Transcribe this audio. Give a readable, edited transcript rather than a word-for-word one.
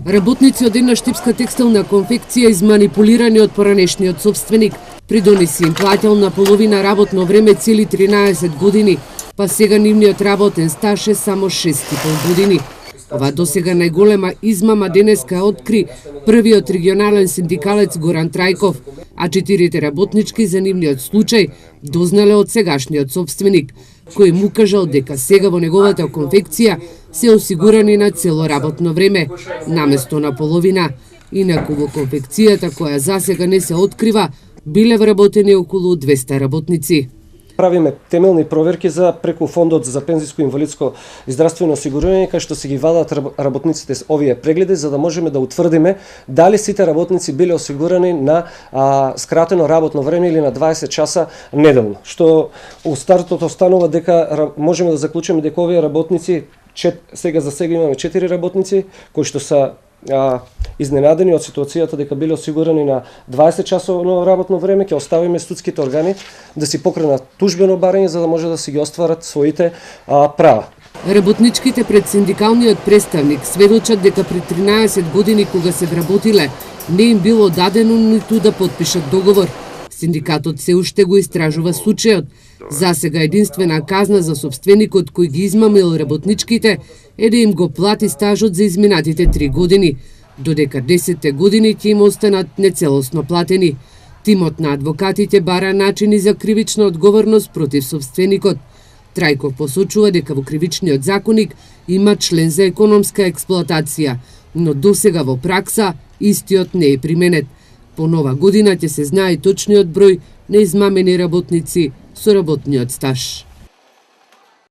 Работници од една штипска текстилна конфекција изманипулирани од поранешниот собственик. Придонеси им плател на половина работно време цели 13 години, па сега нивниот работен стаж е само 6,5 години. Ова досега најголема измама денеска откри првиот регионален синдикалец Горан Трајков, а 4 работнички за нивниот случај дознале од сегашниот собственик, кој му кажал дека сега во неговата конфекција се осигурани на цело работно време, наместо на половина. Инаку во конфекцијата која засега не се открива, биле вработени околу 200 работници. Правиме темелни проверки за преку фондот за пензиско инвалидско и здравствено осигурување, кај што се ги вадат работниците с овие прегледи, за да можеме да утврдиме дали сите работници биле осигурани на скратено работно време или на 20 часа неделно. Што у стартот останува дека можеме да заклучиме дека овие работници, сега имаме 4 работници кои што се изненадени од ситуацијата дека биле осигурани на 20 часовно работно време, ќе оставиме судските органи да си покренат тужбено барање за да може да си ги остварат своите права. Работничките пред синдикалниот представник сведочат дека при 13 години кога се вработиле, не им било дадено ниту да потпишат договор. Синдикатот се уште го истражува случајот. Засега единствена казна за собственикот кој ги измамил работничките е да им го плати стажот за изминатите 3 години, додека 10 години ќе им останат нецелосно платени. Тимот на адвокатите бара начини за кривична одговорност против собственикот. Трајков посочува дека во кривичниот законник има член за економска експлоатација, но досега во пракса истиот не е применет. По нова година ќе се знае точниот број на измамени работници со работниот стаж.